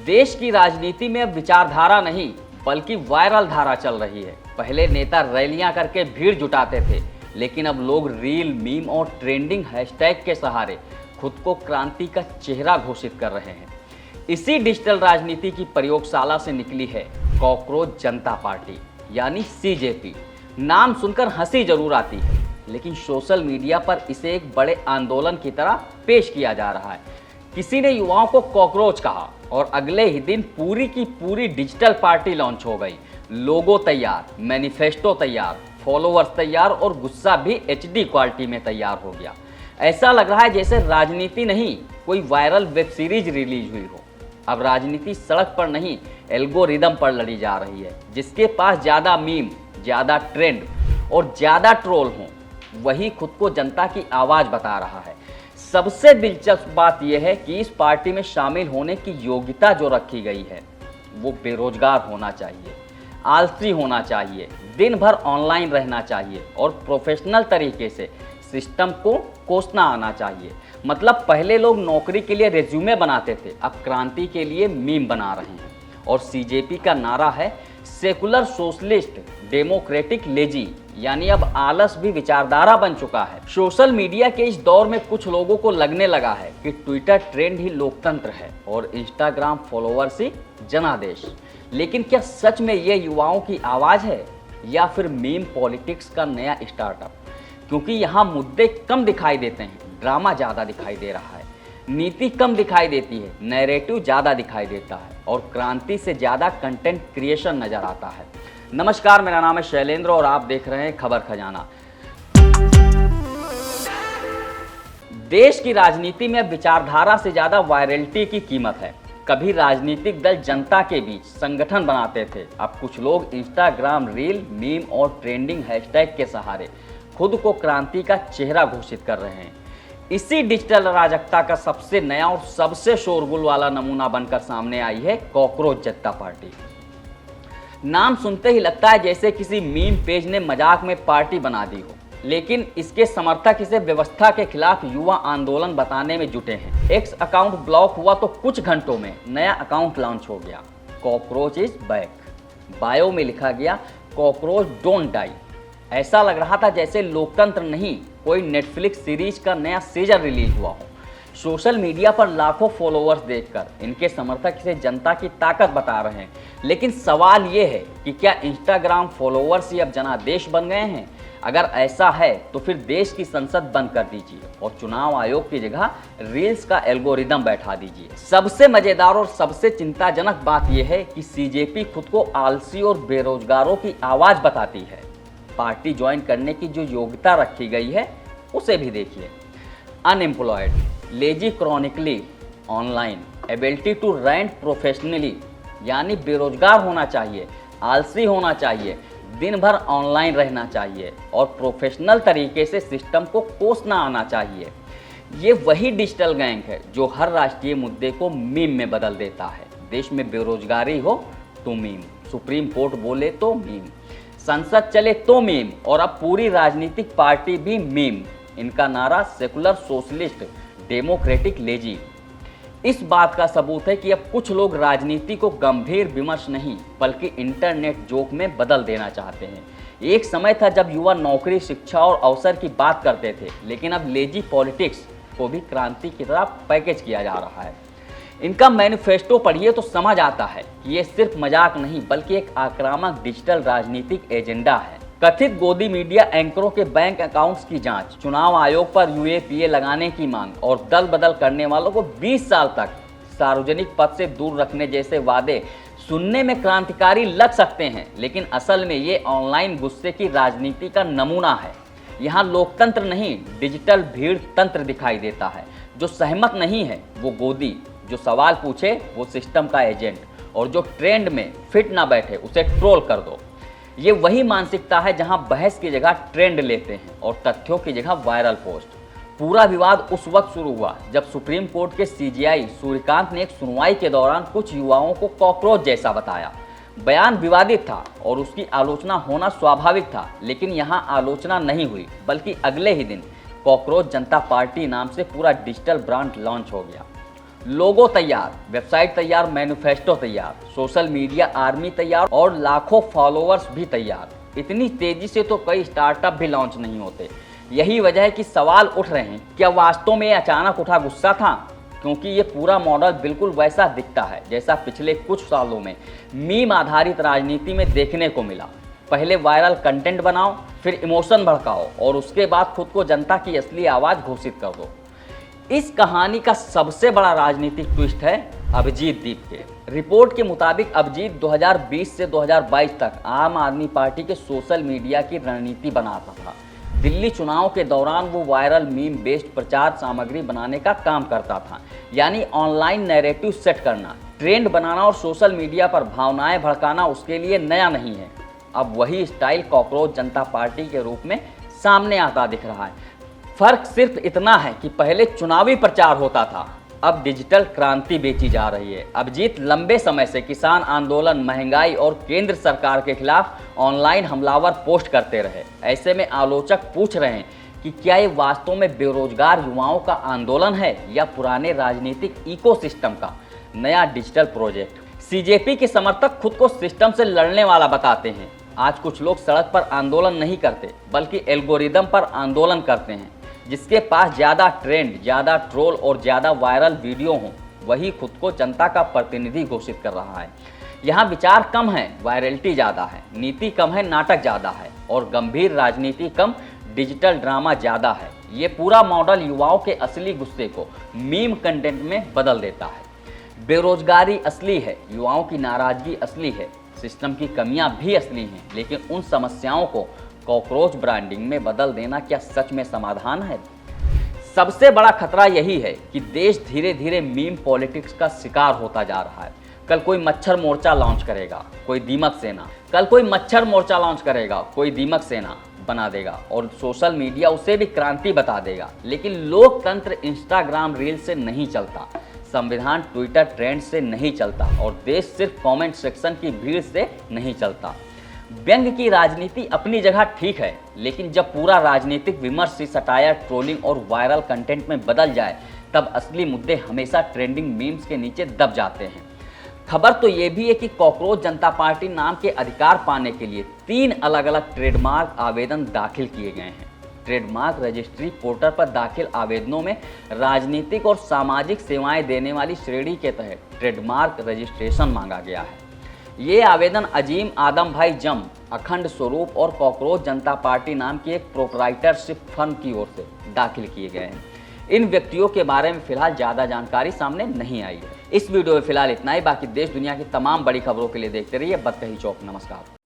देश की राजनीति में अब विचारधारा नहीं बल्कि वायरल धारा चल रही है। पहले नेता रैलियां करके भीड़ जुटाते थे, लेकिन अब लोग रील, मीम और ट्रेंडिंग हैशटैग के सहारे खुद को क्रांति का चेहरा घोषित कर रहे हैं। इसी डिजिटल राजनीति की प्रयोगशाला से निकली है कॉकरोच जनता पार्टी यानी सीजेपी। नाम सुनकर हंसी जरूर आती है, लेकिन सोशल मीडिया पर इसे एक बड़े आंदोलन की तरह पेश किया जा रहा है। किसी ने युवाओं को कॉकरोच कहा और अगले ही दिन पूरी की पूरी डिजिटल पार्टी लॉन्च हो गई। लोगो तैयार, मैनिफेस्टो तैयार, फॉलोअर्स तैयार और गुस्सा भी एचडी क्वालिटी में तैयार हो गया। ऐसा लग रहा है जैसे राजनीति नहीं, कोई वायरल वेब सीरीज रिलीज हुई हो। अब राजनीति सड़क पर नहीं, एल्गोरिदम पर लड़ी जा रही है। जिसके पास ज़्यादा मीम, ज़्यादा ट्रेंड और ज़्यादा ट्रोल हों, वही खुद को जनता की आवाज़ बता रहा है। सबसे दिलचस्प बात यह है कि इस पार्टी में शामिल होने की योग्यता जो रखी गई है वो बेरोजगार होना चाहिए, आलसी होना चाहिए, दिन भर ऑनलाइन रहना चाहिए और प्रोफेशनल तरीके से सिस्टम को कोसना आना चाहिए। मतलब पहले लोग नौकरी के लिए रेज्यूमे बनाते थे, अब क्रांति के लिए मीम बना रहे हैं। और सीजेपी का नारा है सेकुलर सोशलिस्ट डेमोक्रेटिक लेजी, यानी अब आलस भी विचारधारा बन चुका है। सोशल मीडिया के इस दौर में कुछ लोगों को लगने लगा है कि ट्विटर ट्रेंड ही लोकतंत्र है और इंस्टाग्राम फॉलोअर्स ही जनादेश। लेकिन क्या सच में ये युवाओं की आवाज़ है या फिर मीम पॉलिटिक्स का नया स्टार्टअप? क्योंकि यहाँ मुद्दे कम दिखाई देते हैं, ड्रामा ज़्यादा दिखाई दे रहा है। नीति कम दिखाई देती है, नैरेटिव ज़्यादा दिखाई देता है और क्रांति से ज़्यादा कंटेंट क्रिएशन नज़र आता है। नमस्कार, मेरा नाम है शैलेंद्र और आप देख रहे हैं खबर खजाना। देश की राजनीति में विचारधारा से ज़्यादा वायरलिटी की कीमत है। कभी राजनीतिक दल जनता के बीच संगठन बनाते थे, अब कुछ लोग इंस्टाग्राम रील, मीम और ट्रेंडिंग हैशटैग के सहारे खुद को क्रांति का चेहरा घोषित कर रहे हैं। इसी डिजिटल अराजकता का सबसे नया और सबसे शोरगुल वाला नमूना बनकर सामने आई है कॉकरोच जनता पार्टी। नाम सुनते ही लगता है जैसे किसी मीम पेज ने मजाक में पार्टी बना दी हो, लेकिन इसके समर्थक इसे व्यवस्था के खिलाफ युवा आंदोलन बताने में जुटे हैं। एक्स अकाउंट ब्लॉक हुआ तो कुछ घंटों में नया अकाउंट लॉन्च हो गया, कॉकरोच इज बैक। बायो में लिखा गया कॉकरोच डोंट डाई। ऐसा लग रहा था जैसे लोकतंत्र नहीं, कोई नेटफ्लिक्स सीरीज का नया सीजन रिलीज हुआ हो। सोशल मीडिया पर लाखों फॉलोअर्स देखकर इनके समर्थक इसे जनता की ताकत बता रहे हैं। लेकिन सवाल ये है कि क्या इंस्टाग्राम फॉलोअर्स ही अब जनादेश बन गए हैं? अगर ऐसा है तो फिर देश की संसद बंद कर दीजिए और चुनाव आयोग की जगह रील्स का एल्गोरिदम बैठा दीजिए। सबसे मजेदार और सबसे चिंताजनक बात यह है कि सीजेपी खुद को आलसी और बेरोजगारों की आवाज़ बताती है। पार्टी ज्वाइन करने की जो योग्यता रखी गई है उसे भी देखिए। Unemployed, lazy chronically online, ability to rant professionally, यानी बेरोजगार होना चाहिए, आलसी होना चाहिए, दिन भर ऑनलाइन रहना चाहिए और प्रोफेशनल तरीके से सिस्टम को कोसना आना चाहिए। ये वही डिजिटल गैंग है जो हर राष्ट्रीय मुद्दे को मीम में बदल देता है। देश में बेरोजगारी हो तो मीम, सुप्रीम कोर्ट बोले तो मीम, संसद चले तो मीम और अब पूरी राजनीतिक पार्टी भी मीम। इनका नारा सेकुलर सोशलिस्ट डेमोक्रेटिक लेजी। इस बात का सबूत है कि अब कुछ लोग राजनीति को गंभीर विमर्श नहीं बल्कि इंटरनेट जोक में बदल देना चाहते हैं। एक समय था जब युवा नौकरी, शिक्षा और अवसर की बात करते थे, लेकिन अब लेजी पॉलिटिक्स को भी क्रांति की तरह पैकेज किया जा रहा है। इनका मैनिफेस्टो पढ़िए तो समझ आता है कि ये सिर्फ मजाक नहीं बल्कि एक आक्रामक डिजिटल राजनीतिक एजेंडा है। कथित गोदी मीडिया एंकरों के बैंक अकाउंट्स की जांच, चुनाव आयोग पर यूएपीए लगाने की मांग और दल बदल करने वालों को 20 साल तक सार्वजनिक पद से दूर रखने जैसे वादे सुनने में क्रांतिकारी लग सकते हैं, लेकिन असल में ये ऑनलाइन गुस्से की राजनीति का नमूना है। यहाँ लोकतंत्र नहीं, डिजिटल भीड़ तंत्र दिखाई देता है। जो सहमत नहीं है वो गोदी, जो सवाल पूछे वो सिस्टम का एजेंट और जो ट्रेंड में फिट ना बैठे उसे ट्रोल कर दो। ये वही मानसिकता है जहां बहस की जगह ट्रेंड लेते हैं और तथ्यों की जगह वायरल पोस्ट। पूरा विवाद उस वक्त शुरू हुआ जब सुप्रीम कोर्ट के सीजेआई सूर्यकांत ने एक सुनवाई के दौरान कुछ युवाओं को कॉकरोच जैसा बताया। बयान विवादित था और उसकी आलोचना होना स्वाभाविक था, लेकिन यहाँ आलोचना नहीं हुई बल्कि अगले ही दिन कॉकरोच जनता पार्टी नाम से पूरा डिजिटल ब्रांड लॉन्च हो गया। लोगो तैयार, वेबसाइट तैयार, मैनिफेस्टो तैयार, सोशल मीडिया आर्मी तैयार और लाखों फॉलोअर्स भी तैयार। इतनी तेजी से तो कई स्टार्टअप भी लॉन्च नहीं होते। यही वजह है कि सवाल उठ रहे हैं, क्या वास्तव में अचानक उठा गुस्सा था? क्योंकि ये पूरा मॉडल बिल्कुल वैसा दिखता है जैसा पिछले कुछ सालों में मीम आधारित राजनीति में देखने को मिला। पहले वायरल कंटेंट बनाओ, फिर इमोशन भड़काओ और उसके बाद खुद को जनता की असली आवाज़ घोषित कर दो। इस कहानी का सबसे बड़ा राजनीतिक ट्विस्ट है अभिजीत दीप के। रिपोर्ट के मुताबिक अभिजीत 2020 से 2022 तक आम आदमी पार्टी के सोशल मीडिया की रणनीति बनाता था। दिल्ली चुनाव के दौरान वो वायरल मीम बेस्ड प्रचार सामग्री बनाने का काम करता था, यानी ऑनलाइन नैरेटिव सेट करना, ट्रेंड बनाना और सोशल मीडिया पर भावनाएं भड़काना उसके लिए नया नहीं है। अब वही स्टाइल कॉकरोच जनता पार्टी के रूप में सामने आता दिख रहा है। फर्क सिर्फ इतना है कि पहले चुनावी प्रचार होता था, अब डिजिटल क्रांति बेची जा रही है। अभिजीत लंबे समय से किसान आंदोलन, महंगाई और केंद्र सरकार के खिलाफ ऑनलाइन हमलावर पोस्ट करते रहे। ऐसे में आलोचक पूछ रहे हैं कि क्या ये वास्तव में बेरोजगार युवाओं का आंदोलन है या पुराने राजनीतिक इकोसिस्टम का नया डिजिटल प्रोजेक्ट। सीजेपी के समर्थक खुद को सिस्टम से लड़ने वाला बताते हैं। आज कुछ लोग सड़क पर आंदोलन नहीं करते बल्कि एल्गोरिदम पर आंदोलन करते हैं। जिसके पास ज़्यादा ट्रेंड, ज़्यादा ट्रोल और ज़्यादा वायरल वीडियो हों, वही खुद को जनता का प्रतिनिधि घोषित कर रहा है। यहाँ विचार कम है, वायरलिटी ज़्यादा है, नीति कम है, नाटक ज़्यादा है और गंभीर राजनीति कम, डिजिटल ड्रामा ज़्यादा है। ये पूरा मॉडल युवाओं के असली गुस्से को मीम कंटेंट में बदल देता है। बेरोजगारी असली है, युवाओं की नाराजगी असली है, सिस्टम की कमियां भी असली हैं, लेकिन उन समस्याओं को कॉकरोच ब्रांडिंग में बदल देना क्या सच में समाधान है? सबसे बड़ा खतरा यही है कि देश धीरे धीरे मीम पॉलिटिक्स का शिकार होता जा रहा है। कल कोई मच्छर मोर्चा लॉन्च करेगा, कोई दीमक सेना, कल कोई मच्छर मोर्चा लॉन्च करेगा, कोई दीमक सेना बना देगा और सोशल मीडिया उसे भी क्रांति बता देगा। लेकिन लोकतंत्र इंस्टाग्राम रील से नहीं चलता, संविधान ट्विटर ट्रेंड से नहीं चलता और देश सिर्फ कमेंट सेक्शन की भीड़ से नहीं चलता। व्यंग्य की राजनीति अपनी जगह ठीक है, लेकिन जब पूरा राजनीतिक विमर्श सटायर, ट्रोलिंग और वायरल कंटेंट में बदल जाए तब असली मुद्दे हमेशा ट्रेंडिंग मीम्स के नीचे दब जाते हैं। खबर तो ये भी है कि कॉकरोच जनता पार्टी नाम के अधिकार पाने के लिए 3 अलग अलग ट्रेडमार्क आवेदन दाखिल किए गए हैं। ट्रेडमार्क रजिस्ट्री पोर्टल पर दाखिल आवेदनों में राजनीतिक और सामाजिक सेवाएं देने वाली श्रेणी के तहत ट्रेडमार्क रजिस्ट्रेशन मांगा गया है। ये आवेदन अजीम आदम भाई जम, अखंड स्वरूप और कॉकरोच जनता पार्टी नाम की एक प्रोप्राइटरशिप फर्म की ओर से दाखिल किए गए हैं। इन व्यक्तियों के बारे में फिलहाल ज़्यादा जानकारी सामने नहीं आई है। इस वीडियो में फिलहाल इतना ही। बाकी देश दुनिया की तमाम बड़ी खबरों के लिए देखते रहिए बतकही चौक। नमस्कार।